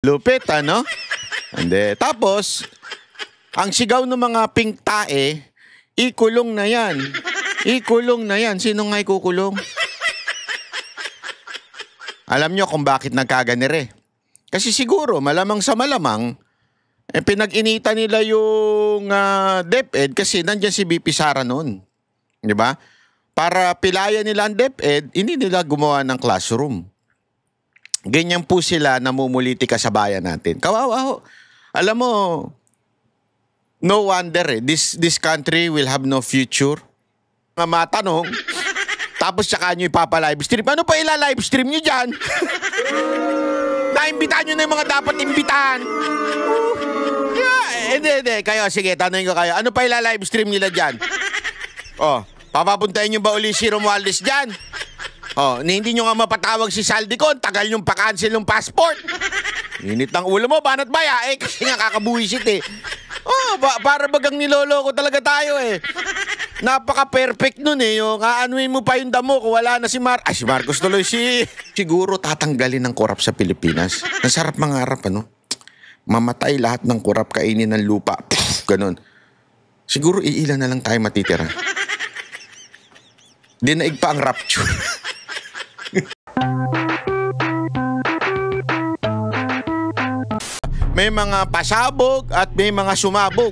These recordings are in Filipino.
Lupit, ano? Hindi. Tapos, ang sigaw ng mga pink tae, ikulong na yan. Ikulong na yan. Sino nga ikukulong? Alam nyo kung bakit nagkaganire. Kasi siguro, malamang sa malamang, pinag-inita nila yung DepEd kasi nandyan si BP Sara noon. Di ba? Para pilayan nila ang DepEd, hindi nila gumawa ng classroom. Ganyan po sila namumulitika sa bayan natin. Kawawa ho. Alam mo, no wonder this country will have no future. Mga matanong, tapos saka nyo ipapa-live stream. Ano pa ila-live stream nyo dyan? Naimbitahan nyo na yung mga dapat imbitahan. Hindi. Kayo, sige, tanongin ko kayo. Ano pa ila-live stream nila dyan? Oh, papapuntahin nyo ba uli si Romualdez dyan? Oh, hindi nyo nga mapatawag si Saldicon, tagal yung pa-cancel yung passport. Init ng ulo mo, banat baya, kasi nga kakabuisit Oh, para bagang niloloko talaga tayo Napaka-perfect nun yung aanuin mo pa yung damo kung wala na si si Marcos tuloy siguro tatanggalin ng korap sa Pilipinas. Nasarap mangarap, ano? Mamatay lahat ng korap, kainin ng lupa. Ganon. Siguro iilan na lang tayo matitira. Dinaig pa ang rapture. May mga pasabog at may mga sumabog.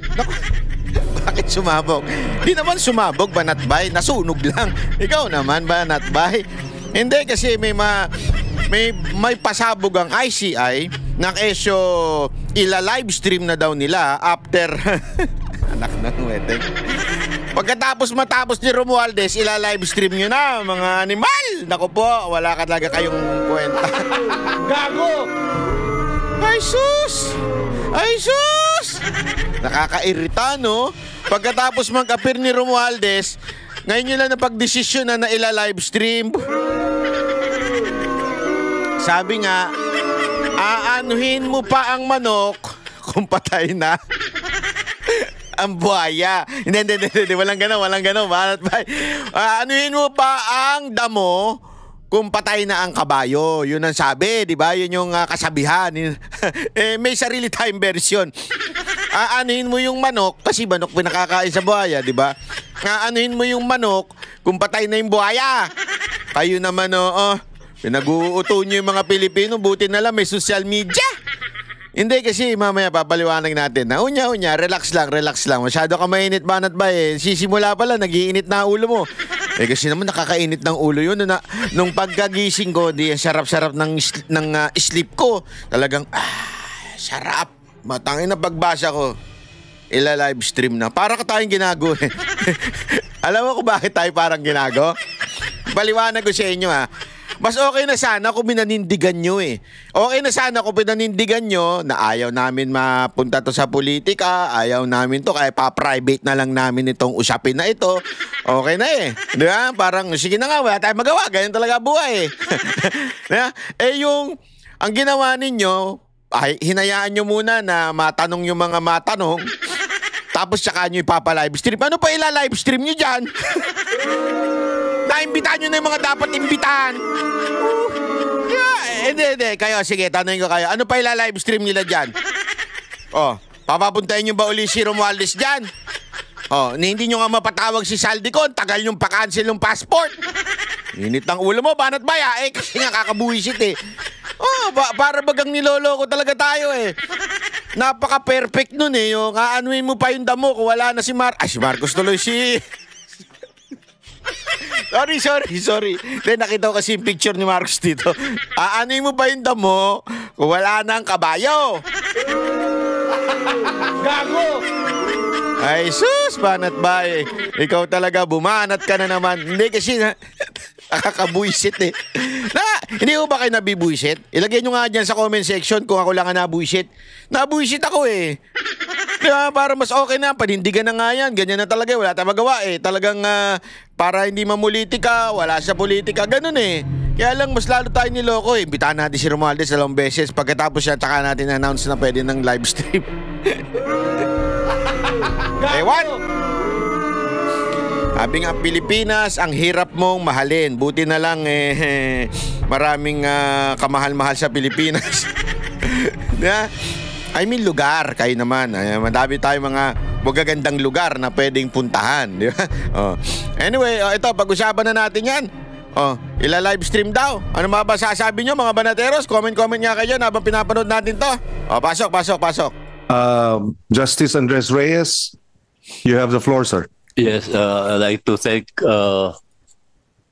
Bakit sumabog? Di naman sumabog, Banatbay. Nasunog lang. Ikaw naman, Banatbay. Hindi kasi may pasabog ang ICI na kesyo ila-live stream na daw nila after anak ng weteng. Pagkatapos matapos ni Romualdez, ila-live stream nyo na, mga animal! Naku po, wala ka talaga kayong kwenta. Gago! Ay sus! Ay sus! Nakakairita, no? Pagkatapos mag-appear ni Romualdez, ngayon nyo lang napag-desisyon na ila-live stream. Sabi nga, aanuhin mo pa ang manok kung patay na ang buhaya. Hindi. Walang gano'n. Anuhin mo pa ang damo kung patay na ang kabayo. Yun ang sabi, di ba? Yun yung kasabihan. May sarili tayong version. Anuhin mo yung manok, kasi manok pinakakain sa buhaya, di ba? Anuhin mo yung manok kung patay na yung buhaya. Kayo naman, pinag-uuto nyo yung mga Pilipino, buti na lang may social media. Hindi kasi mamaya papaliwanag natin na unya, relax lang. Masyado ka mainit, Banatbay. Sisimula pala, nag-iinit na ulo mo. Kasi naman nakakainit ng ulo yun. Nung pagkagising ko, sarap-sarap ng sleep ko. Talagang, sarap. Matangin na pagbasa ko. Ila-live stream na. Para ka tayong ginago Alam mo kung bakit tayo parang ginago? Paliwanag ko sa inyo Mas okay na sana kung pinanindigan nyo Okay na sana kung pinanindigan nyo na ayaw namin mapunta to sa politika, ayaw namin to, kaya pa-private na lang namin itong usapin na ito. Okay na Di ba? Parang, sige na nga, wala tayong magawa. Ganyan talaga buhay ang ginawa ninyo, hinayaan nyo muna na matanong yung mga matanong, tapos saka nyo ipapa-live stream. Ano pa ila-live stream nyo dyan? Naimbitahan nyo na yung mga dapat imbitahan. Hindi. Kayo, sige, tanongin ko kayo. Ano pa ila-live stream nila dyan? Oh, papapuntahin nyo ba uli si Romualdez dyan? Oh, hindi nyo nga mapatawag si Saldicon, tagal yung pa-cancel yung passport. Init ng ulo mo, Banatbay kasi nga kakabuisit Oh, para bagang niloloko talaga tayo Napaka-perfect nun yung aanuin mo pa yung damo kung wala na si Marcos tuloy Sorry. Then nakita ko kasi yung picture ni Marcos dito. Aanuin mo pa yung damo kung wala na ang kabayo. Gago! Ay sus, Banatbay. Ikaw talaga, bumanat ka na naman. Hindi kasi nakakabuisit Hindi ko ba kayo nabibuisit? Ilagay nyo nga dyan sa comment section kung ako lang nabuisit. Nabuisit ako Diba? Para mas okay na, panindigan na nga yan. Ganyan na talaga, wala tayong magawa Talagang para hindi mamulitika, wala sa politika, ganun Kaya lang mas lalo tayo niloko Imbitahan natin si Romualdez 2 beses. Pagkatapos yan, tsaka natin announce na pwede ng live stream. Ewan! Sabi nga, Pilipinas, ang hirap mong mahalin. Buti na lang maraming kamahal-mahal sa Pilipinas. Yeah. I mean, lugar. Kayo naman. Madami tayong mga magagandang lugar na pwedeng puntahan. Di ba? Anyway, ito, pag-usapan na natin yan. Ila-live stream daw. Ano ba sasabi nyo, mga banateros? Comment nga kayo habang pinapanood natin to. Pasok. Justice Andres Reyes, you have the floor, sir. Yes, I'd like to thank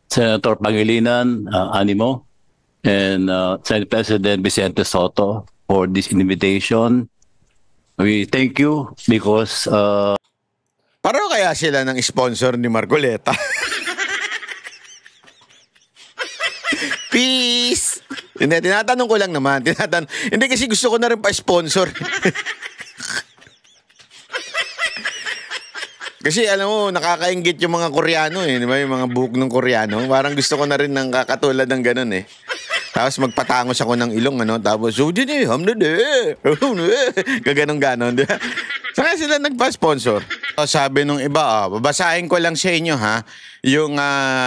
Senator Pangilinan, Animo, and Senate President Vicente Soto for this invitation. We thank you because... Pareho kaya sila ng sponsor ni Marcoleta? Peace! Hindi, tinatanong ko lang naman. Hindi kasi gusto ko na rin pa-sponsor. Kasi alam mo, nakakaingit yung mga Koreano eh. Di ba? Yung mga buhok ng Koreano. Parang gusto ko na rin ng kakatulad ng ganun eh. Tapos magpatangos ako ng ilong, ano? Tapos, gaganong-ganon. Di ba? Saka sila nagpa-sponsor. Sabi nung iba, babasahin ko lang sa inyo ha, yung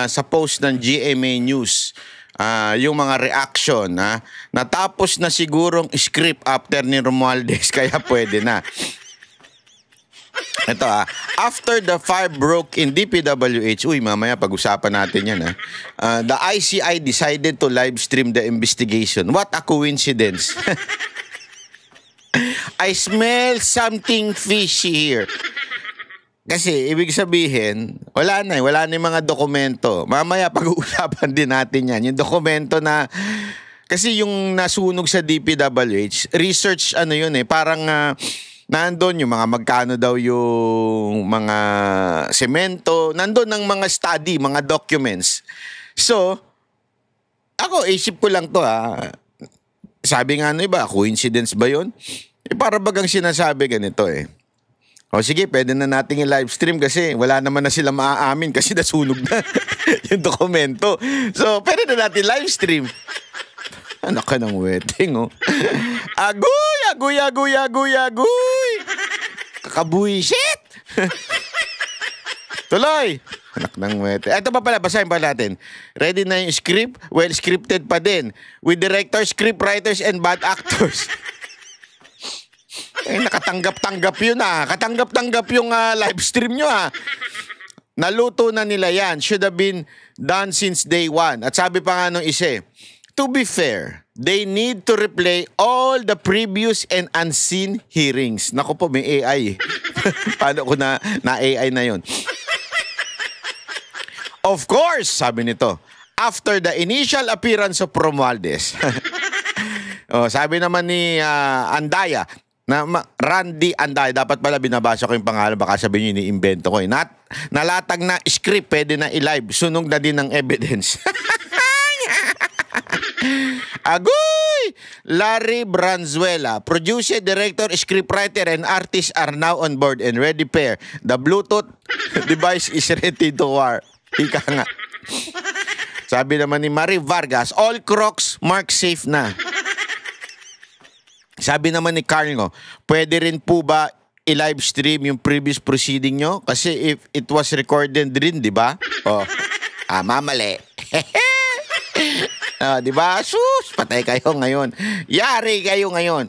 sa post ng GMA News. Yung mga reaction natapos na sigurong script after ni Romualdez kaya pwede na. Ito after the fire broke in DPWH, mamaya pag-usapan natin yan the ICI decided to live stream the investigation. What a coincidence. I smell something fishy here. Kasi, ibig sabihin, wala na yung mga dokumento. Mamaya pag-uusapan din natin yan. Yung dokumento na, kasi yung nasunog sa DPWH, research yun parang nandun yung mga magkano daw yung mga semento, nandun ng mga study, mga documents. So, ako, isip ko lang to Sabi nga iba, coincidence ba yun? Para bagang sinasabi ganito sige, pwede na nating i-live stream kasi wala naman na sila maaamin kasi nasunog na yung dokumento. So, pwede na natin live stream. Anak ka ng wedding, Agoy! Kakabuisit! Tuloy! Anak ng wedding. Ito pa pala, basahin pa natin. Ready na yung script? Well, scripted pa din. With directors, scriptwriters, and bad actors. Nakatanggap-tanggap yun Katanggap-tanggap yung live stream nyo Naluto na nila yan. Should have been done since day one. At sabi pa nga nung isa, to be fair, they need to replay all the previous and unseen hearings. Naku po, may AI Paano ko na-AI na yun? Of course, sabi nito, after the initial appearance of Romualdez. Sabi naman ni Andaya, Randy Anday, dapat pala binabasa ko yung pangalan, baka sabihin nyo ini-invento ko nalatag na script, pwede na i-live, sunog na din ng evidence. Agoy! Larry Branzuela, producer, director, scriptwriter, and artist are now on board and ready pair. The Bluetooth device is ready to war. Ika nga. Sabi naman ni Marie Vargas, all Crocs mark safe na. Sabi naman ni Carlo, pwede rin po ba i-live stream yung previous proceeding nyo? Kasi if it was recorded rin, di ba? Mamali. Di ba? Sus, patay kayo ngayon. Yari kayo ngayon.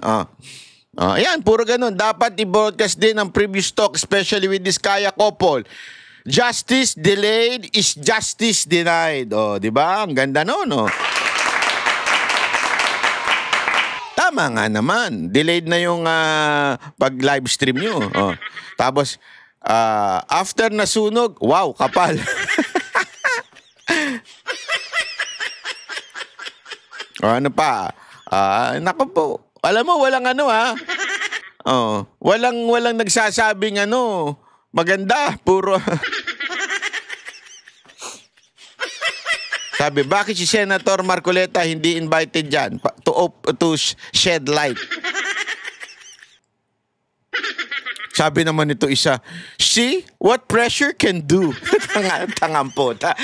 Ayan, puro ganun. Dapat i-broadcast din ang previous talk, especially with this Kaya couple. Justice delayed is justice denied. Di ba? Ang ganda nun, Tama nga naman. Delayed na yung pag-live stream nyo. Tapos, after nasunog, wow, kapal. Ano pa? Naku po. Alam mo, walang walang nagsasabing maganda. Puro. Sabi, bakit si Senator Marcoleta hindi invited dyan to shed light? Sabi naman nito isa, see what pressure can do. Tangampota.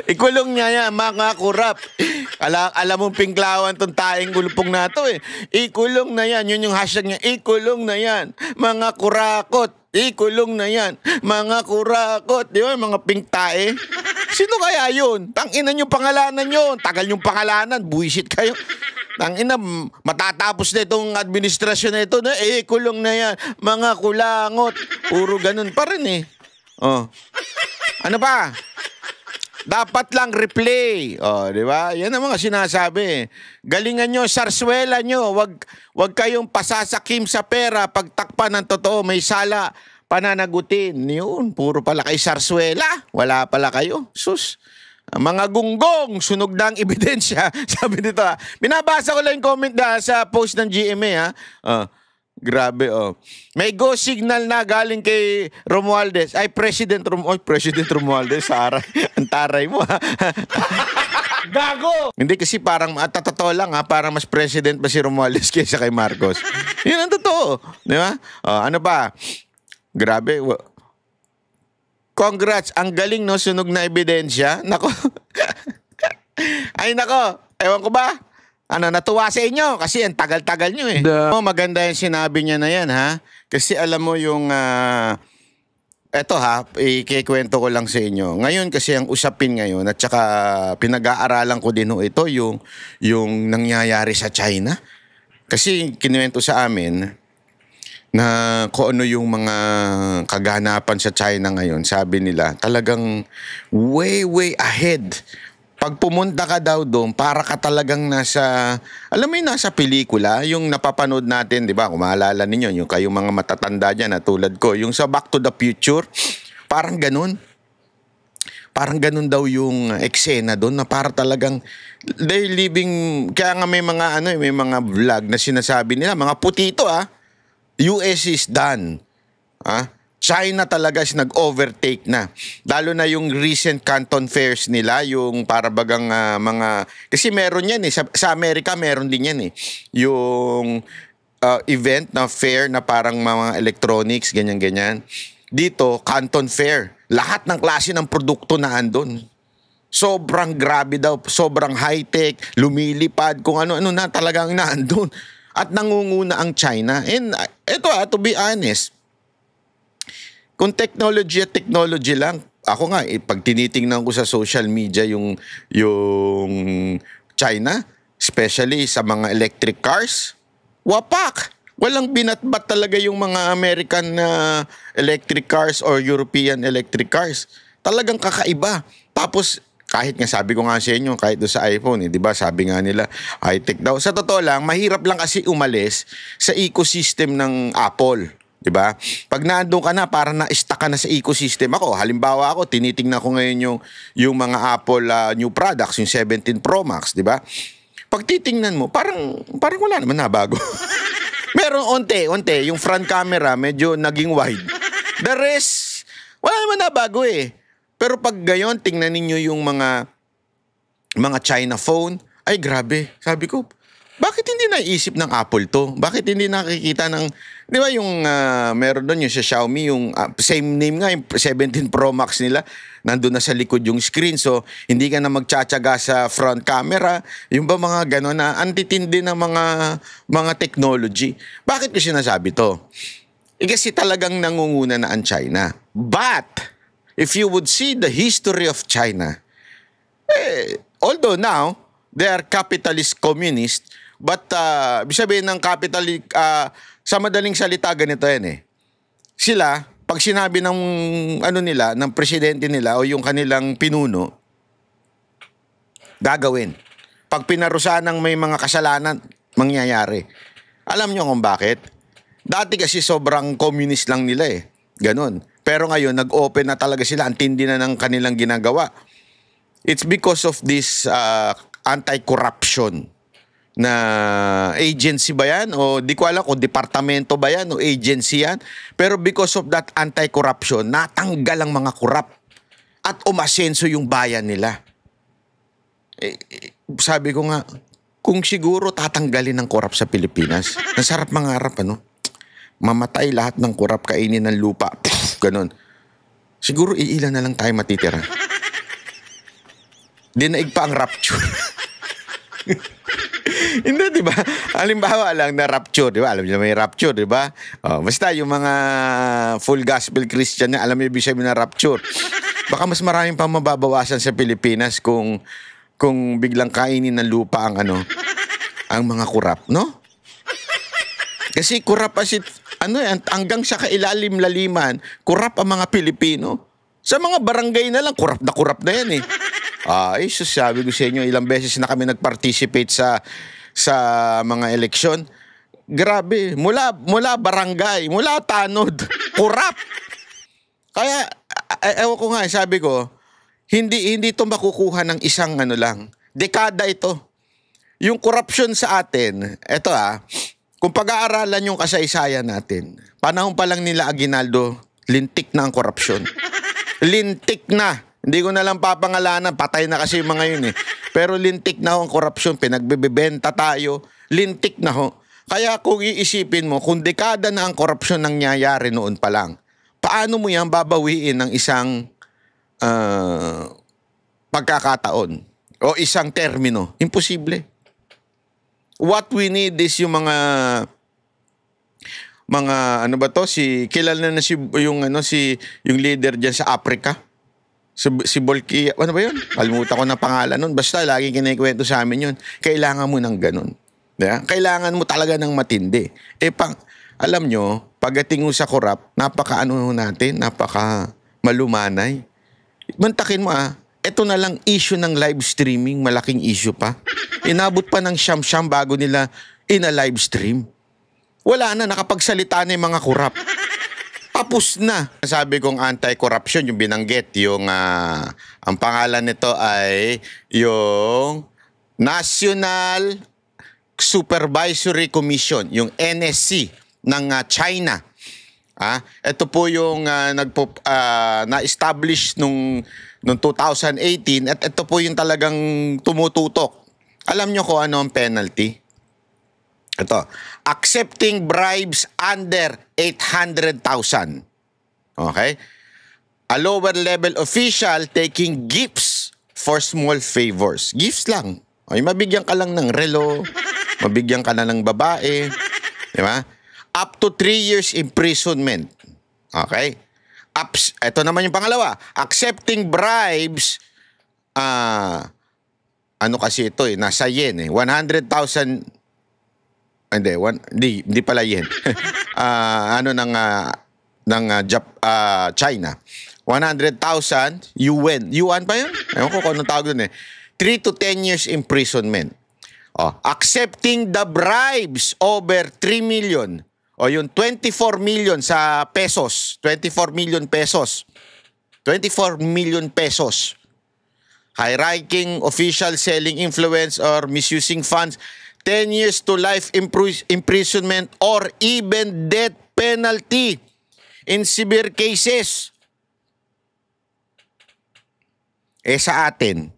Ikulong niya yan, mga kurap. Alam mong pinglawan tong taing gulpong na to Ikulong na yan. Yun yung hashtag niya. Ikulong na yan. Mga kurakot. Ikulong na yan. Mga kurakot. Di ba? Mga pingtae. Sino kaya yun? Tanginan yung pangalanan yun. Tagal yung pangalanan. Buisit kayo. Ang ina, matatapos na itong administrasyon na ito na kulong na yan. Mga kulangot. Puro ganun pa rin eh. Oh. Ano pa? Dapat lang replay. Oh, di ba? Yan ang mga sinasabi. Galingan nyo, sarswela nyo. Wag kayong pasasakim sa pera. Pagtakpan ng totoo, may sala, pananagutin. Yun, puro pala kay sarswela. Wala pala kayo. Sus. Mga gunggong, sunog na ang ebidensya. Sabi nito ha. Binabasa ko lang yung comment na sa post ng GMA ha. Grabe May go signal na galing kay Romualdez. Ay, President Romualdez. Ang taray mo ha. Gago! Hindi kasi parang, totoo lang ha, parang mas president pa si Romualdez kaysa kay Marcos. Yun ang totoo. Di ba? Ano ba? Grabe. Congrats, ang galing no, sunog na ebidensya. Nako. Ay nako, ewan ko ba? Natuwa sa inyo kasi ang tagal-tagal nyo eh. Maganda yung sinabi niya na yan ha. Kasi alam mo yung, eto ha, ikikwento ko lang sa inyo. Ngayon kasi ang usapin ngayon at saka pinag-aaralan ko din ito yung nangyayari sa China. Kasi kinuwento sa amin na kung ano yung mga kaganapan sa China ngayon, sabi nila, talagang way ahead. Pag pumunta ka daw doon, para ka talagang nasa, alam mo yung nasa pelikula, yung napapanood natin, di ba? Kung maalala ninyo, yung kayong mga matatanda dyan na tulad ko, yung sa Back to the Future, parang ganun. Parang ganun daw yung eksena doon na para talagang they living, kaya nga may mga, may mga vlog na sinasabi nila, mga putito US is done. China talaga is nag-overtake na. Lalo na yung recent Canton Fairs nila, yung para bagang mga... Kasi meron yan eh. Sa Amerika meron din yan eh. Yung event na fair na parang mga electronics, ganyan-ganyan. Dito, Canton Fair. Lahat ng klase ng produkto na andun. Sobrang grabe daw. Sobrang high-tech, lumilipad, kung ano-ano na talagang naandun. At nangunguna ang China. And ito to be honest, kung technology lang, ako nga, pag tinitingnan ko sa social media yung China, especially sa mga electric cars, wapak! Walang binatbat talaga yung mga American electric cars or European electric cars. Talagang kakaiba. Tapos, kahit nga sabi ko nga sa inyo, kahit doon sa iPhone, di ba? Sabi nga nila, high-tech daw. Sa totoo lang, mahirap lang kasi umalis sa ecosystem ng Apple. Di ba? Pag naandun ka na, parang na-stuck ka na sa ecosystem. Halimbawa ako, tinitingnan ko ngayon yung mga Apple new products, yung 17 Pro Max, di ba? Pag titingnan mo, parang wala naman na bago. Meron onte, yung front camera medyo naging wide. The rest, wala naman na bago eh. Pero pag gayon, tingnan ninyo yung mga China phone, ay grabe. Sabi ko, bakit hindi naisip ng Apple to? Bakit hindi nakikita ng, di ba yung meron doon yung sa Xiaomi, yung same name nga, yung 17 Pro Max nila, nandun na sa likod yung screen. So, hindi ka na magtsatsaga sa front camera. Yung ba mga gano'n na antitindi ng mga technology. Bakit ko sinasabi to? Kasi talagang nangunguna na ang China. But, if you would see the history of China, although now, they are capitalist communist, but ibig sabihin ng capitalist, sa madaling salita, ganito yan eh. Sila, pag sinabi ng nila, ng presidente nila o yung kanilang pinuno, gagawin. Pag pinarusahan ng may mga kasalanan, mangyayari. Alam nyo kung bakit? Dati kasi sobrang communist lang nila eh. Ganon. Pero ngayon, nag-open na talaga sila. Ang tindi na ng kanilang ginagawa. It's because of this anti-corruption na agency ba yan? O di ko alam kung departamento ba yan o agency yan. Pero because of that anti-corruption, natanggal ang mga korap at umasenso yung bayan nila. Sabi ko nga, kung siguro tatanggalin ng korap sa Pilipinas, nasarap mangarap mamatay lahat ng korap, kainin ng lupa. Ganon. Siguro iilan na lang tayo matitira. Dinaig pa ang rapture. Hindi, di ba? Halimbawa lang na rapture, di ba? Alam niyo may rapture, di ba? Basta yung mga full gospel Christian na alam niyo ibig sabihin na rapture. Baka mas maraming pang mababawasan sa Pilipinas kung biglang kainin ng lupa ang ang mga kurap, no? Kasi kurap as hanggang sa kailalim-laliman, kurap ang mga Pilipino. Sa mga barangay na lang, kurap na yan eh. Ay, sabi ko sa inyo, ilang beses na kami nag-participate sa mga eleksyon. Grabe, mula barangay, mula tanod, kurap. Kaya, ewan ko nga, sabi ko, hindi ito makukuha ng isang dekada ito. Yung corruption sa atin, eto kung pag-aaralan yung kasaysayan natin, panahon pa lang nila Aguinaldo, lintik na ang korupsyon. Lintik na. Hindi ko na lang papangalanan, patay na kasi yung mga yun eh. Pero lintik na ang korupsyon, pinagbebenta tayo, lintik na ho. Kaya kung iisipin mo, kung dekada na ang korupsyon nangyayari noon pa lang, paano mo yan babawiin ng isang pagkakataon o isang termino? Imposible. What we need is yung mga kilala na yung leader diyan sa Africa. Si Bolki, ano ba yun? Kalimutan ko na pangalan nun. Basta lagi kinikwento sa amin yun. Kailangan mo ng ganun. Yeah? Kailangan mo talaga ng matindi. Alam nyo, pagdating mo sa korap, napaka malumanay. Mantakin mo ito na lang issue ng live streaming, malaking issue pa. Inabot pa ng siyam-siyam bago nila ina-live stream. Wala na, nakapagsalita na yung mga korap. Tapos na. Sabi kong anti-corruption, yung binanggit, ang pangalan nito ay yung National Supervisory Commission, yung NSC ng China. Ito po yung na-establish nung 2018 at ito po yung talagang tumututok. Alam nyo kung ano ang penalty? Ito, accepting bribes under 800,000. Okay? A lower level official taking gifts for small favors. Gifts lang. Ay, mabigyan ka lang ng relo, mabigyan ka na ng babae, di ba? Up to 3 years imprisonment. Okay? Ito naman yung pangalawa. Accepting bribes, kasi ito nasa yen 100,000. Hindi pala yen. China. 100,000 yuan. Yuan pa yun? Ewan ko kung anong tawag dun 3 to 10 years imprisonment. Accepting the bribes over 3 million. Yung 24 million sa pesos. 24 million pesos. 24 million pesos. High-ranking official selling influence or misusing funds. 10 years to life imprisonment or even death penalty in severe cases. Sa atin,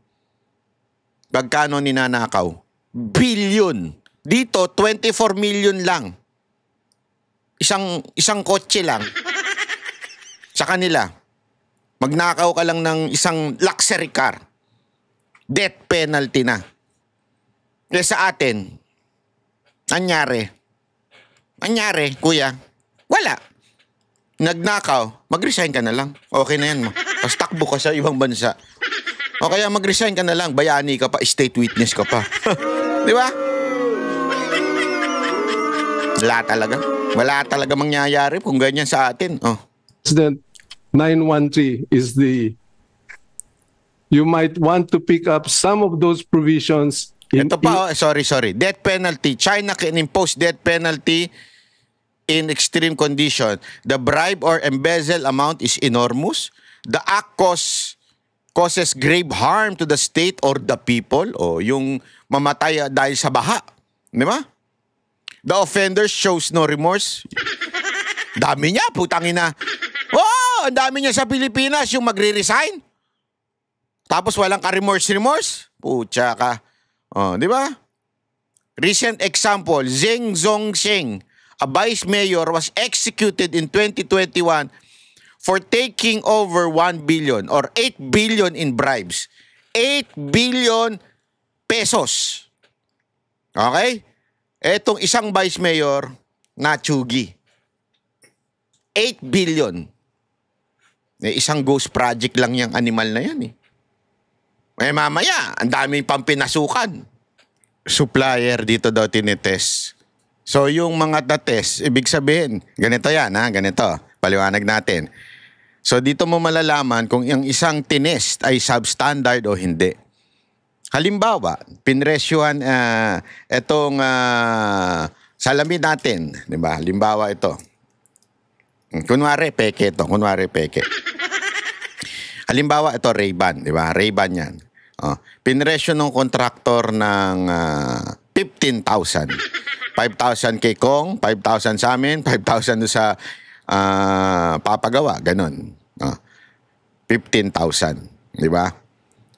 pagkano ninanakaw? Billion. Dito, 24 million lang. Isang kotse lang. Sa kanila, magnakaw ka lang ng isang luxury car. Death penalty na. Sa atin, anyari, kuya, wala. Nagnakaw, mag-resign ka na lang. Okay na yan mo. Tapos takbo ka sa ibang bansa. O kaya mag-resign ka na lang, bayani ka pa, state witness ka pa. Di ba? Wala talaga mangyayari kung ganyan sa atin. President 913 is you might want to pick up some of those provisions. Ito pa, sorry. Death penalty. China can impose death penalty in extreme condition. The bribe or embezzle amount is enormous. The act causes grave harm to the state or the people. Yung mamatay dahil sa baha. Di ba? The offender shows no remorse. Dami niya, putangina. Ang dami niya sa Pilipinas, yung magre-resign. Tapos walang ka-remorse. Pucha ka. Di ba? Recent example, Zheng Zhongsheng, a vice mayor, was executed in 2021 for taking over 1 billion or 8 billion in bribes. 8 billion pesos. Okay? Etong isang vice mayor, natsugi. 8 billion. Isang ghost project lang yung animal na yan . Mamaya, ang daming pang pinasukan. supplier dito daw tinitest. So yung mga na-test, ibig sabihin, ganito yan ha, ganito, paliwanag natin. So dito mo malalaman kung yung isang tinest ay substandard o hindi. Halimbawa, pinresyuhan itong salamin natin, di ba? Halimbawa ito. Kunwari peke ito, Halimbawa ito Ray-Ban, di ba? Ray-Ban yan. Pinresyo ng kontraktor ng 15,000. 5,000 kay Kong, 5,000 sa amin, 5,000 doon sa papagawa, ganun. 15,000, di ba?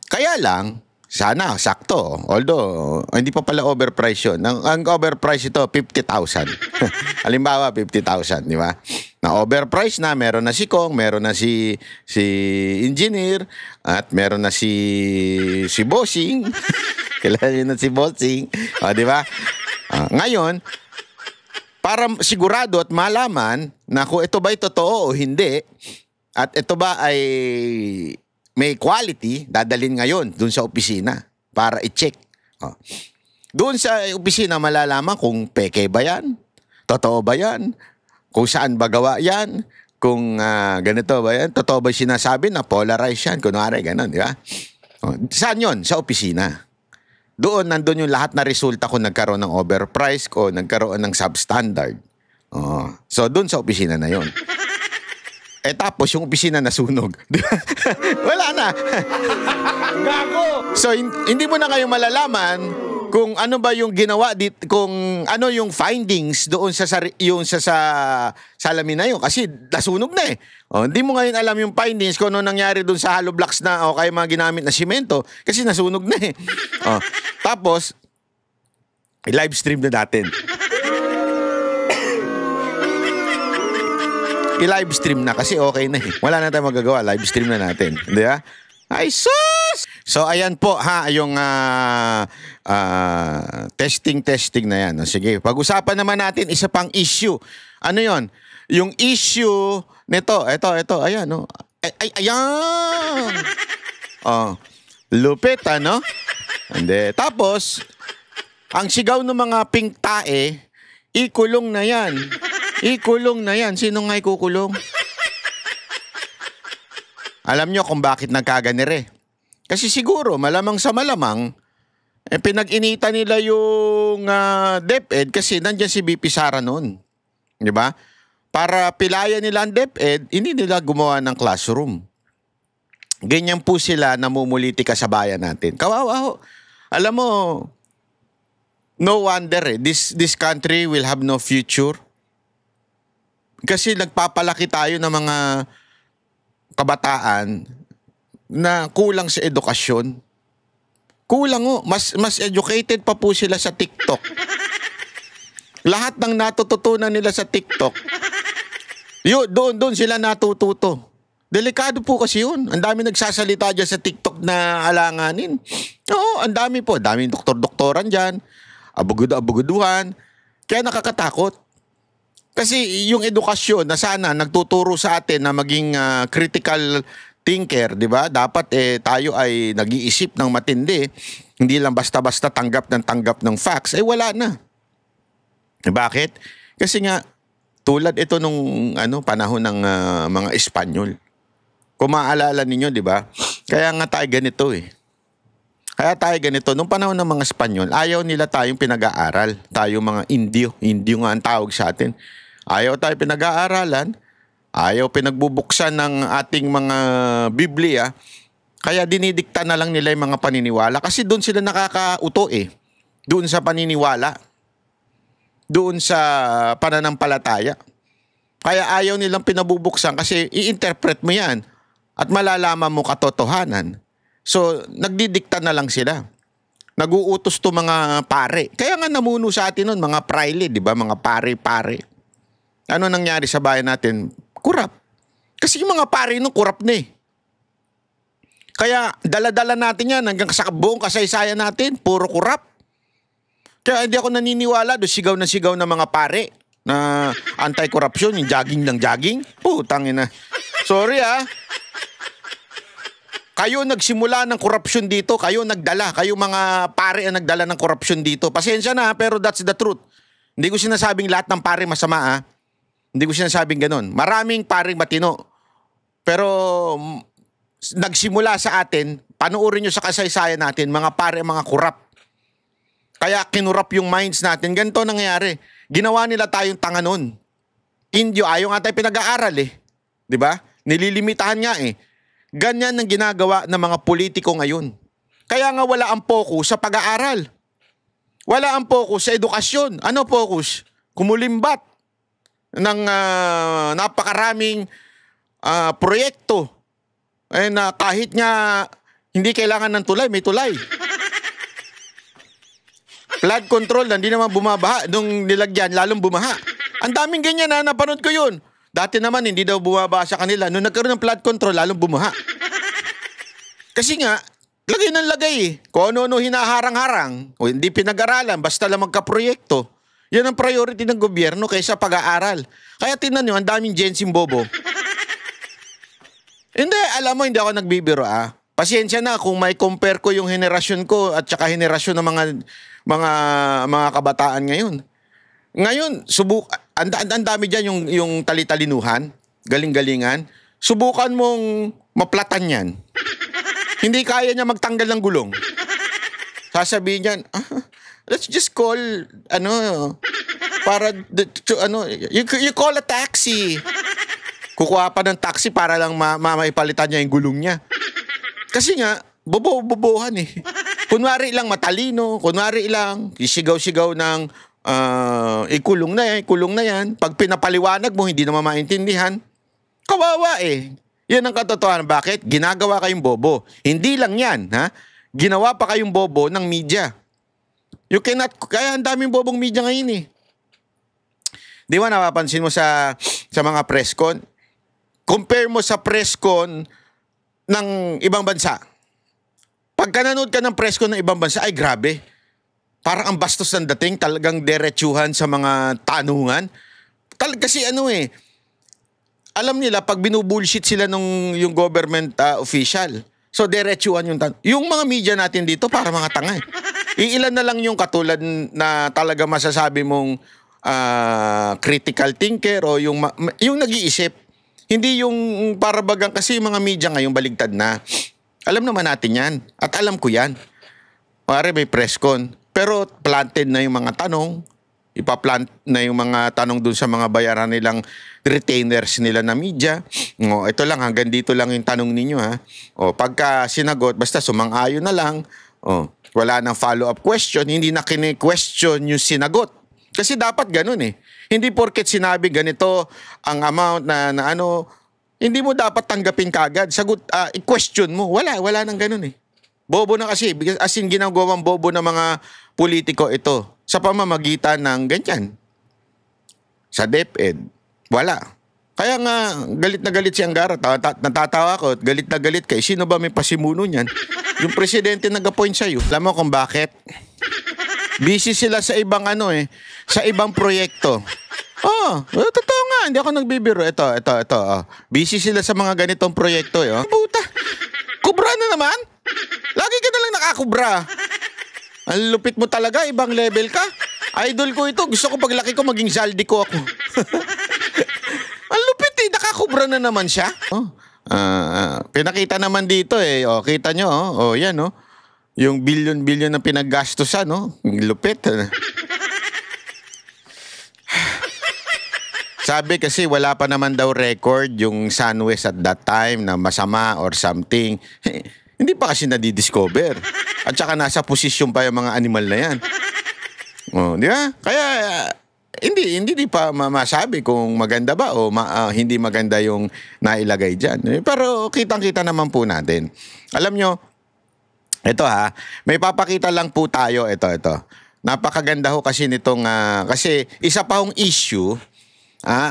Kaya lang, sana, sakto. Although, hindi pa pala overprice yun. Ang overprice ito, 50,000. Halimbawa, 50,000, di ba? Na overprice na, meron na si Kong, meron na si engineer, at meron na si Bossing. Kailangan na si Bossing. Di ba? Ngayon, para sigurado at malaman na kung ito ba'y totoo o hindi, at ito ba ay may quality, dadalhin ngayon dun sa opisina para i-check. Doon sa opisina malalaman kung peke ba yan, totoo ba yan, kung saan ba gawa yan, kung ganito ba yan, totoo ba sinasabi na polarized yan, kunwari ganon, di ba? Saan yun? Sa opisina. Doon, nandun yung lahat na resulta kung nagkaroon ng overprice o nagkaroon ng substandard. So, doon sa opisina na yon. Tapos yung opisina nasunog. Wala na. Gago! So, hindi mo na kayo malalaman kung ano ba yung ginawa dito, kung ano yung findings doon sa salamin na yun. Kasi nasunog na eh. Hindi mo ngayon alam yung findings kung ano nangyari doon sa hollow blocks na o kaya mga ginamit na simento kasi nasunog na eh. Tapos, i-live stream na natin. I-live stream na kasi okay na eh. Wala na tayong magagawa. Live stream na natin. Hindi ba? Ay, sus! So, ayan po ha, yung testing na yan. Sige, pag-usapan naman natin isa pang issue. Ano yon? Yung issue nito, ito, ayan, no? Ayan! Lupit, ano? Hindi. Tapos, ang sigaw ng mga pink tae, ikulong na yan. Ikulong na yan. Sino nga ikukulong? Alam nyo kung bakit nagkaganire. Kasi siguro, malamang sa malamang, pinag-inita nila yung DepEd kasi nandyan si BP Sara noon. Di ba? Para pilayan nila ang DepEd, hindi nila gumawa ng classroom. Ganyan po sila namumulitika sa bayan natin. Kawawa ho. Alam mo, no wonder this country will have no future. Kasi nagpapalaki tayo ng mga kabataan na kulang sa edukasyon. Kulang ho. Mas educated pa po sila sa TikTok. Lahat ng natututunan nila sa TikTok, doon sila natututo. Delikado po kasi yun. Ang dami nagsasalita dyan sa TikTok na alanganin. Oo, ang dami po. Daming doktor-doktoran dyan. Abuguduhan. Kaya nakakatakot. Kasi yung edukasyon na sana nagtuturo sa atin na maging critical thinker, di ba? Dapat tayo ay nag-iisip ng matindi. Hindi lang basta-basta tanggap ng facts. Wala na. Bakit? Kasi nga, tulad ito nung panahon ng mga Espanyol. Kung maaalala ninyo, di ba? Kaya nga tayo ganito eh. Kaya tayo ganito. Nung panahon ng mga Espanyol, ayaw nila tayong pinag-aaral. Tayo mga Indio. Indio nga ang tawag sa atin. Ayaw tayo pinag-aaralan. Ayaw pinagbubuksan ng ating mga Biblia. Kaya dinidikta na lang nila yung mga paniniwala. Kasi doon sila nakakauto eh. Doon sa paniniwala. Doon sa pananampalataya. Kaya ayaw nilang pinabubuksan kasi i-interpret mo yan at malalaman mo katotohanan. So, nagdidikta na lang sila. Nag-uutos to mga pare. Kaya nga namuno sa atin nun, mga praile, di ba? Mga pare-pare. Ano nangyari sa bayan natin? Kurap. Kasi yung mga pare nun, kurap na eh. Kaya dala-dala natin yan hanggang sa buong kasaysayan natin, puro kurap. Kaya hindi ako naniniwala doon sigaw na mga pare na anti-corruption, yung jogging ng jogging. Putang ina. Sorry ah. Kayo nagsimula ng korupsyon dito, kayo nagdala, kayo mga pare ang nagdala ng korupsyon dito. Pasensya na, pero that's the truth. Hindi ko sinasabing lahat ng pare masama, ha? Hindi ko sinasabing ganun. Maraming paring matino. Pero nagsimula sa atin, panuorin nyo sa kasaysayan natin, mga pare, mga kurap. Kaya kinurap yung minds natin. Ganito nangyayari. Ginawa nila tayong tanga nun. Indio, ayaw nga tayo pinag-aaral eh. Diba? Nililimitahan nga eh. Ganyan ang ginagawa ng mga politiko ngayon. Kaya nga wala ang focus sa pag-aaral. Wala ang focus sa edukasyon. Ano focus? Kumulimbat ng napakaraming proyekto. Na kahit nga hindi kailangan ng tulay, may tulay. Flood control, hindi naman bumabaha. Nung nilagyan, lalong bumaha. Ang daming ganyan na napanood ko yun. Dati naman, hindi daw bumabaha sa kanila. Nung nagkaroon ng flood control, lalong bumaha. Kasi nga, lagay ng lagay eh. Kung ano-ano hinaharang-harang. O hindi pinag-aralan, basta lang magka-proyekto. Yan ang priority ng gobyerno kaysa pag-aaral. Kaya tingnan nyo, ang daming Jensin Bobo. Hindi, alam mo, hindi ako nagbibiro Pasensya na kung may compare ko yung henerasyon ko at saka henerasyon ng mga kabataan ngayon. Ngayon, ang dami dyan yung talitalinuhan, galing-galingan. Subukan mong maplatan yan. Hindi kaya niya magtanggal ng gulong. Sasabihin niyan, let's just call, you call a taxi. Kukuha pa ng taxi para lang maipalitan niya yung gulong niya. Kasi nga, bobohan eh. Kunwari lang matalino, kunwari lang, isigaw-sigaw ng ikulong na yan. Pag pinapaliwanag mo, hindi naman maintindihan. Kawawa eh. Yan ang katotohanan. Bakit? Ginagawa kayong bobo. Hindi lang yan, ha? Ginawa pa kayong bobo ng media. Kaya ang daming bobong media ngayon eh. Di ba napapansin mo sa mga press con? Compare mo sa press con ng ibang bansa. Pagka nanood ka ng press con ng ibang bansa, ay grabe. Parang ang bastos ng dating, talagang derechuhan sa mga tanungan. Kasi alam nila pag binubullshit sila yung government official. So derechuhan yung tanong. Yung mga media natin dito para mga tanga eh. Iilan na lang yung katulad na talaga masasabi mong critical thinker o yung nag-iisip. Hindi yung para bagang kasi yung mga media ngayon baligtad na. Alam naman natin yan. At alam ko yan. Pare may press con. Pero planted na yung mga tanong. Ipaplant na yung mga tanong dun sa mga bayaran nilang retainers nila na media. O, ito lang, hanggang dito lang yung tanong ninyo ha. O, pagka sinagot, basta sumang-ayon na lang. O, wala nang follow-up question. Hindi na kine-question yung sinagot. Kasi dapat ganun eh. Hindi porket sinabi ganito ang amount na hindi mo dapat tanggapin kagad. Sagot, i-question mo. Wala nang ganun eh. Bobo na kasi. As in, ginagawang bobo ng mga politiko ito sa pamamagitan ng ganyan. Sa DepEd. Wala. Kaya nga, galit na galit si Angara. Natatawa ko, galit na galit kay sino ba may pasimuno niyan? Yung presidente nag-appoint sa'yo. Alam mo kung bakit? Busy sila sa ibang sa ibang proyekto. Totoo nga, hindi ako nagbibiro. Ito. Busy sila sa mga ganitong proyekto. Puta, kubra na naman. Lagi ka na lang nakakubra. Ang lupit mo talaga, ibang level ka. Idol ko ito, gusto ko paglaki ko maging Zaldico ako. Ang lupit nakakubra na naman siya. Pinakita naman dito kita nyo, yan yung bilyon-bilyon na pinaggastosan, lupit. Sabi kasi wala pa naman daw record yung SunWest at that time na masama or something. Hindi pa kasi nadidiscover. At saka nasa posisyon pa yung mga animal na yan. Di ba? Kaya hindi pa masabi kung maganda ba o hindi maganda yung nailagay dyan. Pero kitang-kita naman po natin. Alam nyo, ito may papakita lang po tayo. Ito. Napakaganda ho kasi nitong, kasi isa pa hong issue,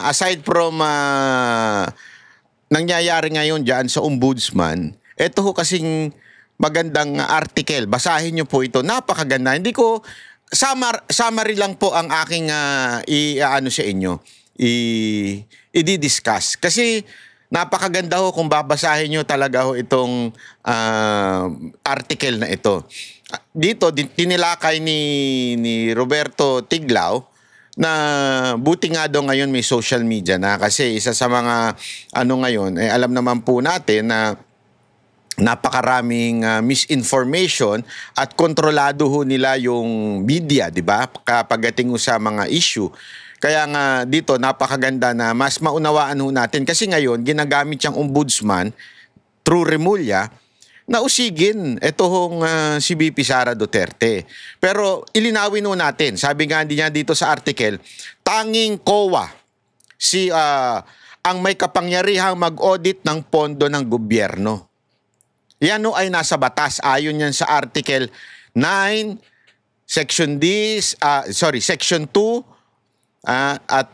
aside from nangyayari ngayon dyan sa ombudsman, ito ho kasing magandang article. Basahin nyo po ito. Napakaganda. Hindi ko, summary lang po ang aking sa inyo, i-discuss. Kasi Napakaganda ho kung babasahin nyo talaga ho itong article na ito. Dito, tinilakay ni Roberto Tiglao na buti nga daw ngayon may social media na, kasi isa sa mga ngayon, alam naman po natin na napakaraming misinformation at kontrolado ho nila yung media, di ba? Kapag dating sa mga issue. Kaya nga dito napakaganda na mas maunawaan ho natin, kasi ngayon ginagamit siyang ombudsman through Remulla na usigin ito hong si VP Sara Duterte. Pero ilinawin ho natin, sabi nga niya dito sa article, tanging COA ang may kapangyarihang mag-audit ng pondo ng gobyerno. Yan ho ay nasa batas, ayon yan sa Article 9, Section 2, at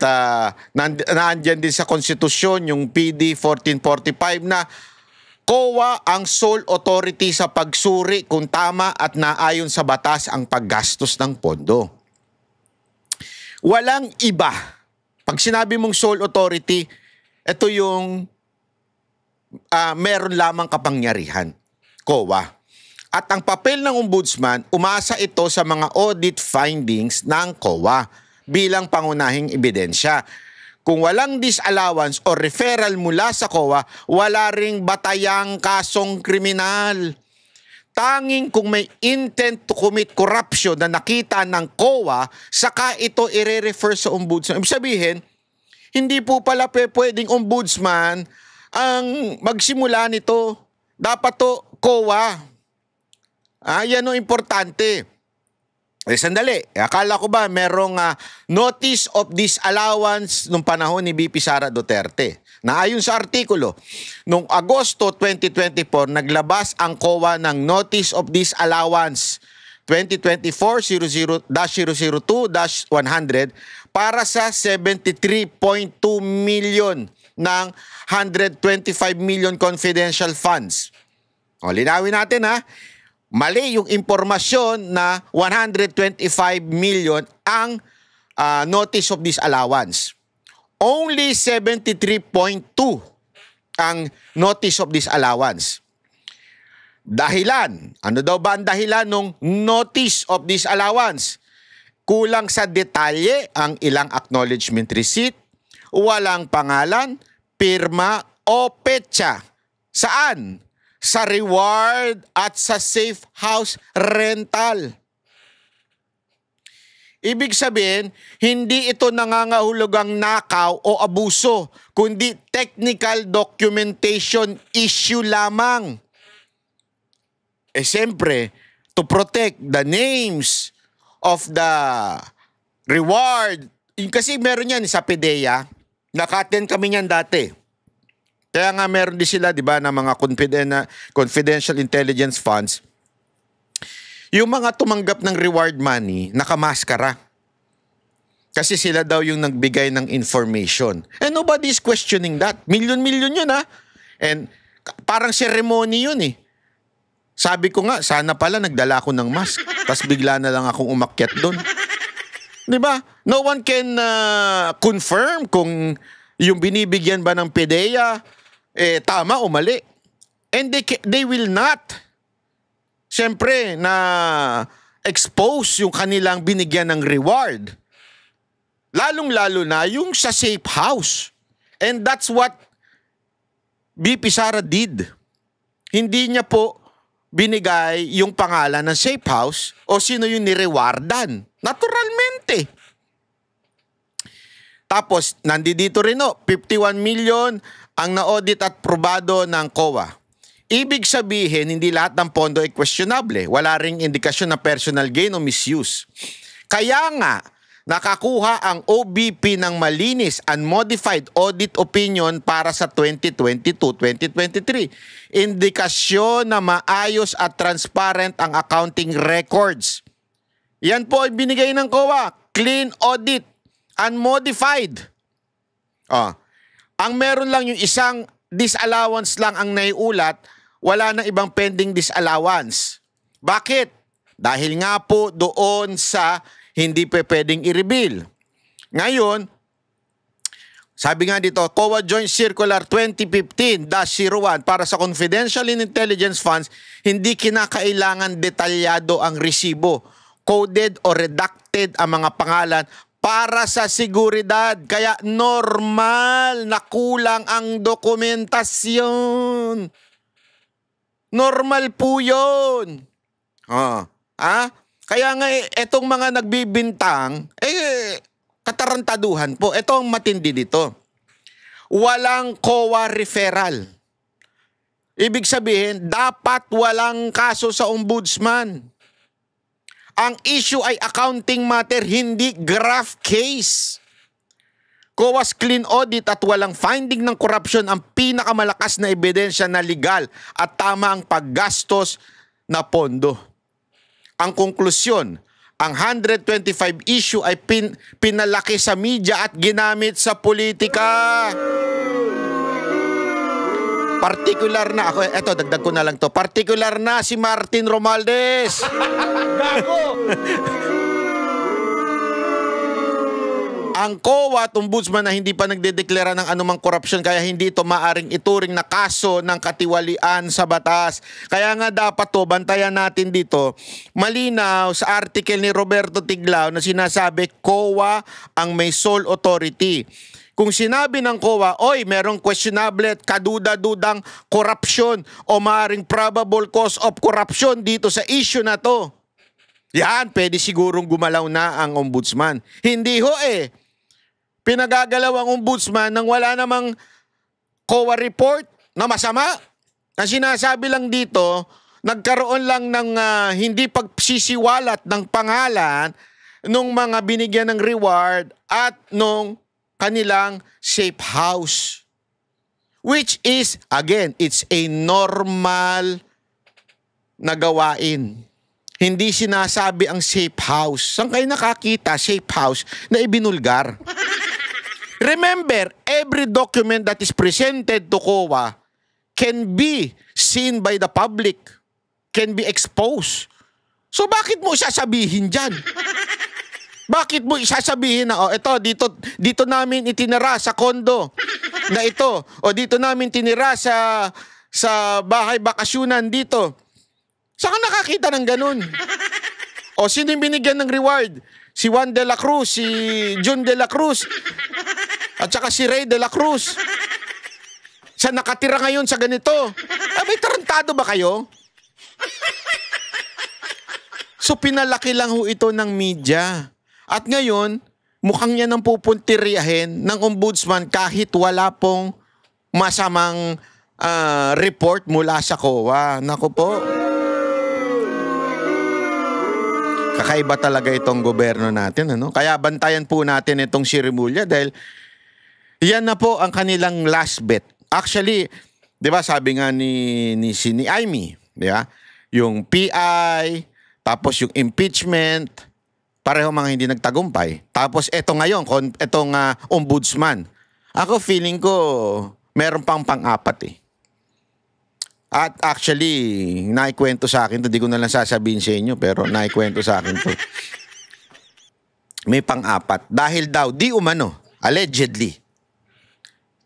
naandyan din sa konstitusyon yung PD 1445 na COA ang sole authority sa pagsuri kung tama at naayon sa batas ang paggastos ng pondo. Walang iba. Pag sinabi mong sole authority, ito yung meron lamang kapangyarihan, COA. At ang papel ng ombudsman, umasa ito sa mga audit findings ng COA bilang pangunahing ebidensya. Kung walang disallowance o referral mula sa COA, wala ring batayang kasong kriminal. Tanging kung may intent to commit corruption na nakita ng COA, saka ito i-refer sa ombudsman. Ibig sabihin, hindi po pala pwedeng ombudsman ang magsimula nito. Dapat to COA. Yan o importante. Sandali, akala ko ba merong notice of disallowance nung panahon ni VP Sara Duterte. Na ayon sa artikulo, noong Agosto 2024, naglabas ang COA ng Notice of Disallowance 2024-002-100 para sa 73.2 million ng 125 million confidential funds. O, linawin natin mali yung impormasyon na 125 million ang notice of disallowance. Only 73.2 ang notice of disallowance. Dahilan. Ano daw ba ang dahilan ng notice of disallowance? Kulang sa detalye ang ilang acknowledgement receipt, walang pangalan, pirma o petsa. Saan? Sa reward at sa safe house rental. Ibig sabihin, hindi ito nangangahulugang nakaw o abuso, kundi technical documentation issue lamang. Siyempre, to protect the names of the reward. Kasi meron yan sa PDEA, naka-attend kami niyan dati. Kaya nga meron din sila, di ba, na mga confidential intelligence funds. Yung mga tumanggap ng reward money, nakamaskara. Kasi sila daw yung nagbigay ng information. And nobody is questioning that. Milyon-milyon yun And parang ceremony yun Sabi ko nga, sana pala nagdala ako ng mask. Tapos bigla na lang akong umakyat doon. Di ba? No one can confirm kung yung binibigyan ba ng PDEA tama o mali. And they will not, siyempre, na expose yung kanilang binigyan ng reward. Lalong-lalo na yung sa safe house. And that's what VP Sara did. Hindi niya po binigay yung pangalan ng safe house o sino yung nirewardan. Naturalmente. Tapos, nandito rin 51 million ang na-audit at probado ng COA. Ibig sabihin, hindi lahat ng pondo ay questionable. Wala ring indikasyon na personal gain o misuse. Kaya nga, nakakuha ang OBP ng malinis unmodified audit opinion para sa 2022-2023. Indikasyon na maayos at transparent ang accounting records. Yan po ay binigay ng COA. Clean audit. Unmodified. Ang meron lang yung isang disallowance lang ang naiulat, wala nang ibang pending disallowance. Bakit? Dahil nga po doon sa hindi pwedeng i-reveal. Ngayon, Sabi nga dito, COA Joint Circular 2015-01 para sa confidential and intelligence funds, hindi kinakailangan detalyado ang resibo, coded o redacted ang mga pangalan para sa seguridad. Kaya normal na kulang ang dokumentasyon. Normal po yun. Kaya nga etong mga nagbibintang, katarantaduhan po. Ito ang matindi dito. Walang COA referral. Ibig sabihin, dapat walang kaso sa ombudsman. Ang issue ay accounting matter, hindi graft case. COA's clean audit at walang finding ng corruption ang pinakamalakas na ebidensya na legal at tama ang paggastos na pondo. Ang konklusyon, ang 125 issue ay pinalaki sa media at ginamit sa politika. Particular na, dagdag ko na lang to. Particular na si Martin Romualdez. Gago! Ang COA at ombudsman na hindi pa nagdedeklara ng anumang korupsyon kaya hindi ito maaring ituring na kaso ng katiwalian sa batas. Kaya nga dapat to, bantayan natin dito, malinaw sa article ni Roberto Tiglao na sinasabi COA ang may sole authority. Kung sinabi ng COA, oy, merong questionable at kaduda-dudang korupsyon o maaring probable cause of corruption dito sa issue na to, yan, pwede sigurong gumalaw na ang ombudsman. Hindi ho pinagagalaw ang ombudsman nang wala namang COA report na masama. Ang sinasabi lang dito, nagkaroon lang ng hindi pagsisiwalat ng pangalan nung mga binigyan ng reward at nung kanilang safe house. Which is, again, it's a normal na gawain. Hindi sinasabi ang safe house. Saan kayo nakakita safe house na ibinulgar? Remember, every document that is presented to COA can be seen by the public, can be exposed. So bakit mo isasabihin dyan? Bakit mo isasabihin na, dito namin itinira sa kondo na ito, o dito namin tinira sa bahay bakasyunan dito. Saan ka nakakita ng ganun? O sino yung binigyan ng reward? Si Juan de la Cruz, si June de la Cruz, at saka si Ray de la Cruz. Sa nakatira ngayon sa ganito. May tarantado ba kayo? So pinalaki lang ho ito ng media. At ngayon, mukhang yan ang pupuntiryahin ng ombudsman kahit wala pong masamang report mula sa COA. Naku po. Kakaiba talaga itong gobyerno natin. Kaya bantayan po natin itong si Remulla dahil yan na po ang kanilang last bet. Actually, 'di ba sabi nga ni Amy, 'di ba? Yung PI, tapos yung impeachment, pareho mga hindi nagtagumpay. Tapos eto ngayon, etong ombudsman. Ako feeling ko meron pang pang-apat . At actually, naikwento sa akin, hindi ko na lang sasabihin sa inyo, pero naikwento sa akin to. May pang-apat. Dahil daw, di umano, allegedly,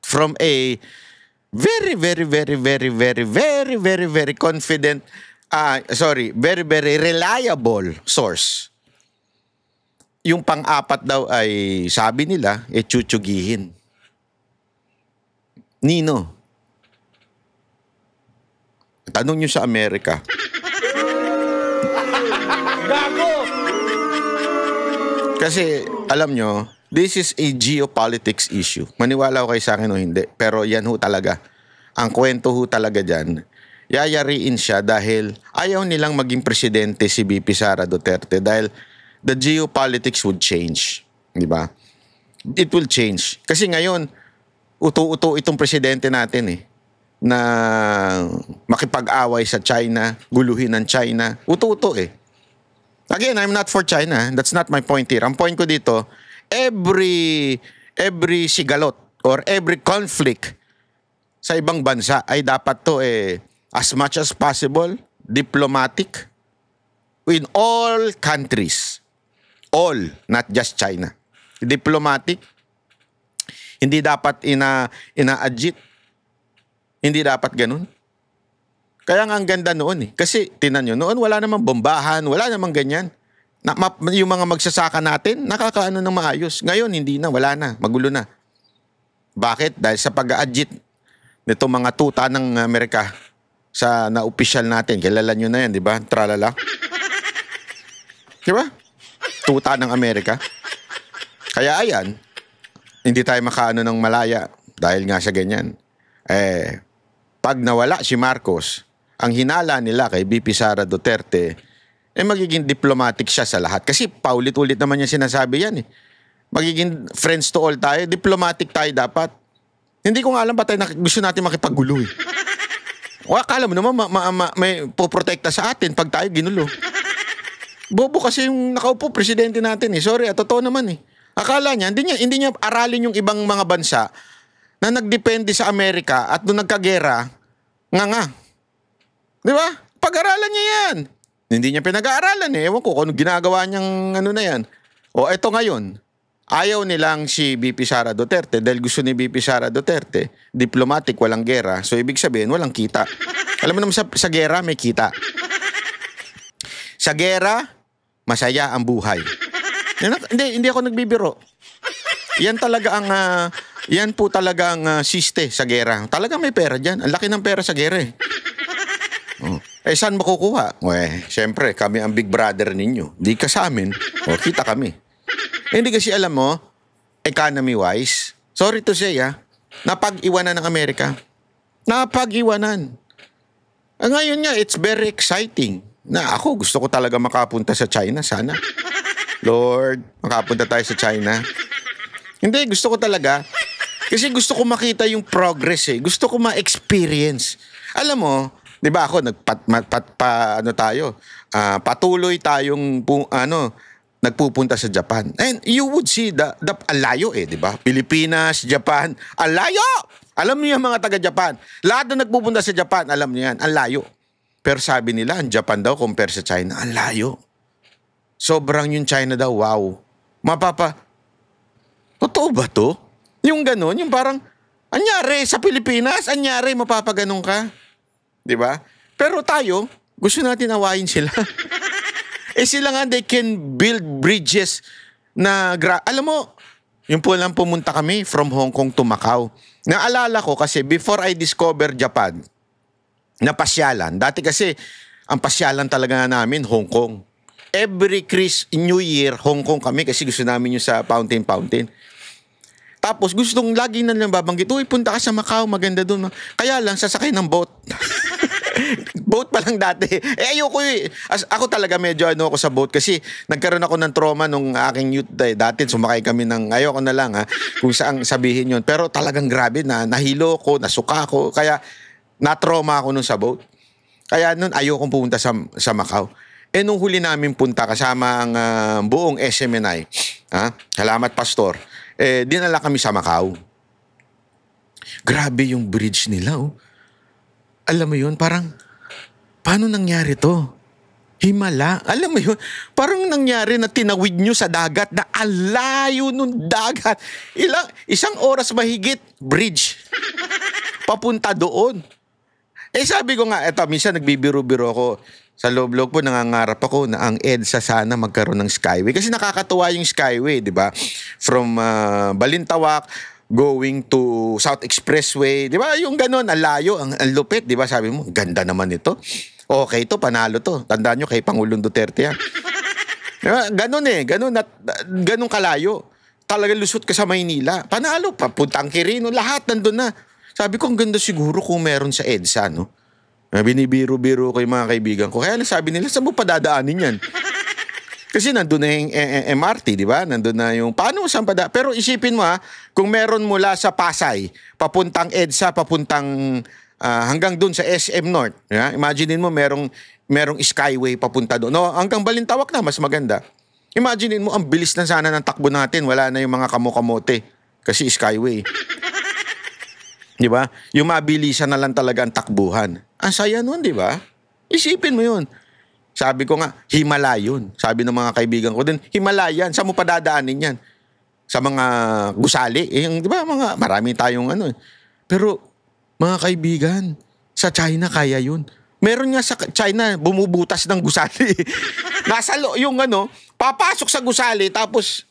from a very confident, very reliable source. Yung pang-apat daw ay, sabi nila, chuchugihin. Nino? Tanong nyo sa Amerika. Gago! Kasi, alam nyo, this is a geopolitics issue. Maniwala ko kayo sa akin o hindi. Pero yan ho talaga. Ang kwento ho talaga dyan. Yayariin siya dahil ayaw nilang maging presidente si VP Sara Duterte dahil the geopolitics would change. Di ba? It will change. Kasi ngayon, uto-uto itong presidente natin na makipag-away sa China, guluhin ng China. Uto-uto Again, I'm not for China. That's not my point here. Ang point ko dito, every sigalot or every conflict sa ibang bansa ay dapat to as much as possible diplomatic in all countries. All, not just China. Diplomatic. Hindi dapat ina-adjit. Hindi dapat ganun. Kaya nga ang ganda noon eh. Kasi tinan nyo, noon wala namang bombahan, wala namang ganyan. Yung mga magsasaka natin, nakakaano ng maayos. Ngayon, hindi na, wala na, magulo na. Bakit? Dahil sa pag-a-adjit nito mga tuta ng Amerika sa na-official natin. Kilala nyo na yan, di ba? Tralala. Di ba? Tuta ng Amerika. Kaya ayan, hindi tayo makaano ng malaya dahil nga sa ganyan. Pag nawala si Marcos, ang hinala nila kay VP Sara Duterte, magiging diplomatic siya sa lahat. Kasi paulit-ulit naman niya sinasabi yan eh. Magiging friends to all tayo, diplomatic tayo dapat. Hindi ko nga alam ba tayo gusto natin makipaggulo eh. O akala mo naman may poprotekta sa atin pag tayo ginulo. Bobo kasi yung nakaupo presidente natin eh. Sorry, totoo naman eh. Akala niya, hindi niya aralin yung ibang mga bansa na nagdepende sa Amerika at nung nagkagera, nga. Di ba? Pag-aralan niya yan. Hindi niya pinag-aaralan eh. Ewan ko kung ginagawa niyang ano na yan. O eto ngayon, ayaw nilang si VP Sara Duterte dahil gusto ni VP Sara Duterte, diplomatic, walang gera. So ibig sabihin, walang kita. Alam mo naman sa gera, may kita. Sa gera, masaya ang buhay. Hindi ako nagbibiro. Yan talaga ang... yan po talaga ang siste sa gera. Talagang may pera dyan. Ang laki ng pera sa gera eh. Saan makukuha? Siyempre, kami ang big brother ninyo. Di ka sa amin. Kita kami. Hindi kasi alam mo, economy-wise, sorry to say napag-iwanan ng Amerika. Napag-iwanan. Ngayon nga, it's very exciting. Na ako, gusto ko talaga makapunta sa China. Sana. Lord, makapunta tayo sa China. Hindi, gusto ko talaga. Kasi gusto ko makita yung progress eh. Gusto ko ma-experience. Alam mo, di ba ako, patuloy tayong nagpupunta sa Japan. And you would see ang layo eh, di ba? Pilipinas, Japan, ang layo! Alam niyo yung mga taga-Japan. Lahat na nagpupunta sa Japan, alam niyo yan, ang layo. Pero sabi nila, ang Japan daw compare sa China, ang layo. Sobrang yung China daw, wow. Totoo ba to? Yung gano'n, yung parang, anyari sa Pilipinas, anyari mapapaganon ka. Di ba? Pero tayo, gusto natin awayin sila. Sila nga, they can build bridges na, alam mo, yung po lang pumunta kami from Hong Kong to Macau. Naalala ko kasi before I discover Japan, na pasyalan. Dati kasi, ang pasyalan talaga namin, Hong Kong. Every New Year, Hong Kong kami kasi gusto namin yung sa Fountain. Tapos gustong lagi na lang babanggit, uy, punta ka sa Macau, maganda doon. Kaya lang, sasakay ng boat. Boat pa lang dati. Ayoko eh. Ako talaga medyo ako sa boat kasi nagkaroon ako ng trauma nung aking youth day. Dati sumakay kami ng, ayoko na lang kung saan sabihin yun. Pero talagang grabe nahilo ko, nasuka ko. Kaya na-trauma ako nun sa boat. Kaya nun ayokong pumunta sa Macau. Nung huli namin punta kasama ang buong SMNI, salamat pastor, dinala kami sa Macau. Grabe yung bridge nila, oh. Alam mo yun, parang, paano nangyari to? Himala. Alam mo yun, parang nangyari na tinawid nyo sa dagat na alayo nung dagat. Isang oras mahigit, bridge. Papunta doon. Sabi ko nga, eto, minsan nagbibiro-biro ako. Sa loob-loob po, nangangarap ako na ang EDSA sana magkaroon ng Skyway. Kasi nakakatuwa yung Skyway, di ba? From Balintawak, going to South Expressway, di ba? Yung ganun, ang layo, ang lupit, di ba? Sabi mo, ganda naman ito. Okay to, panalo to. Tandaan nyo kay Pangulong Duterte yan. Diba? Ganun kalayo. Talaga lusot ka sa Maynila. Panalo, papuntang Quirino, lahat nandun na. Sabi ko, ang ganda siguro kung meron sa EDSA, no? Binibiro-biro ko yung mga kaibigan ko. Kaya sabi nila, saan mo padadaanin yan? Kasi nandun na yung MRT, di ba? Nandun na yung, paano saan padaan? Pero isipin mo kung meron mula sa Pasay, papuntang EDSA, papuntang hanggang dun sa SM North. Yeah? Imaginein mo, merong Skyway papunta doon. No, hanggang Balintawak na, mas maganda. Imaginein mo, ang bilis na sana ng takbo natin. Wala na yung mga kamote kasi Skyway. Di ba? Yung mabilisan na lang talaga ang takbuhan. Ang saya nun, di ba? Isipin mo yun. Sabi ko nga, Himalayan. Sabi ng mga kaibigan ko din, Himalayan. Saan mo padadaanin yan? sa mga gusali. Yung, di ba, marami tayong ano. Pero, mga kaibigan, sa China kaya yun. Meron nga sa China, bumubutas ng gusali. Nasa yung papasok sa gusali, tapos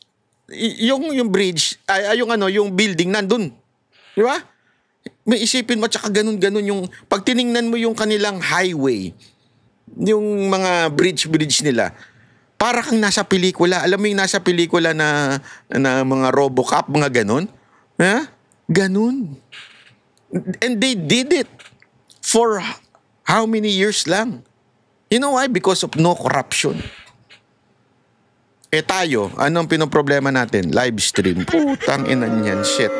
yung bridge, yung building nandun. Di ba? May isipin mo, tsaka ganun-ganun yung, pag tiningnan mo yung kanilang highway, yung mga bridge nila, para kang nasa pelikula. Alam mo yung nasa pelikula na mga Robocop, mga ganun? Ha? Ganun. And they did it for how many years lang? You know why? Because of no corruption. Tayo, anong pinoproblema natin? Live stream. Putang ina niyan, shit.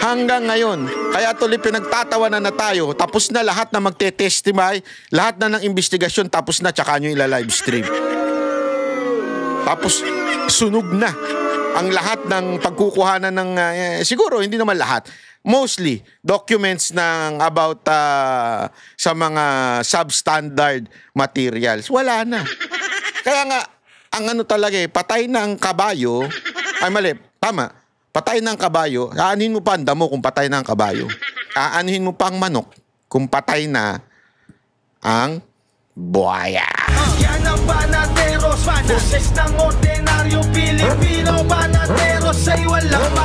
Hanggang ngayon, kaya tuloy pinagtatawanan na tayo, tapos na lahat na magte-testify, lahat na ng investigasyon, tapos na, tsaka nyo ila-live stream. Tapos, sunog na ang lahat ng pagkukuhanan ng, siguro, hindi naman lahat, mostly, documents ng about sa mga substandard materials. Wala na. Kaya nga, ang talaga patay na ang kabayo, tama, patay na ang kabayo, aanin mo pa ang damo kung patay na ang kabayo. Aanin mo pa ang manok kung patay na ang buhaya. Yan ang Banateros, boses ng ordinaryong Pilipino. Banateros ay walang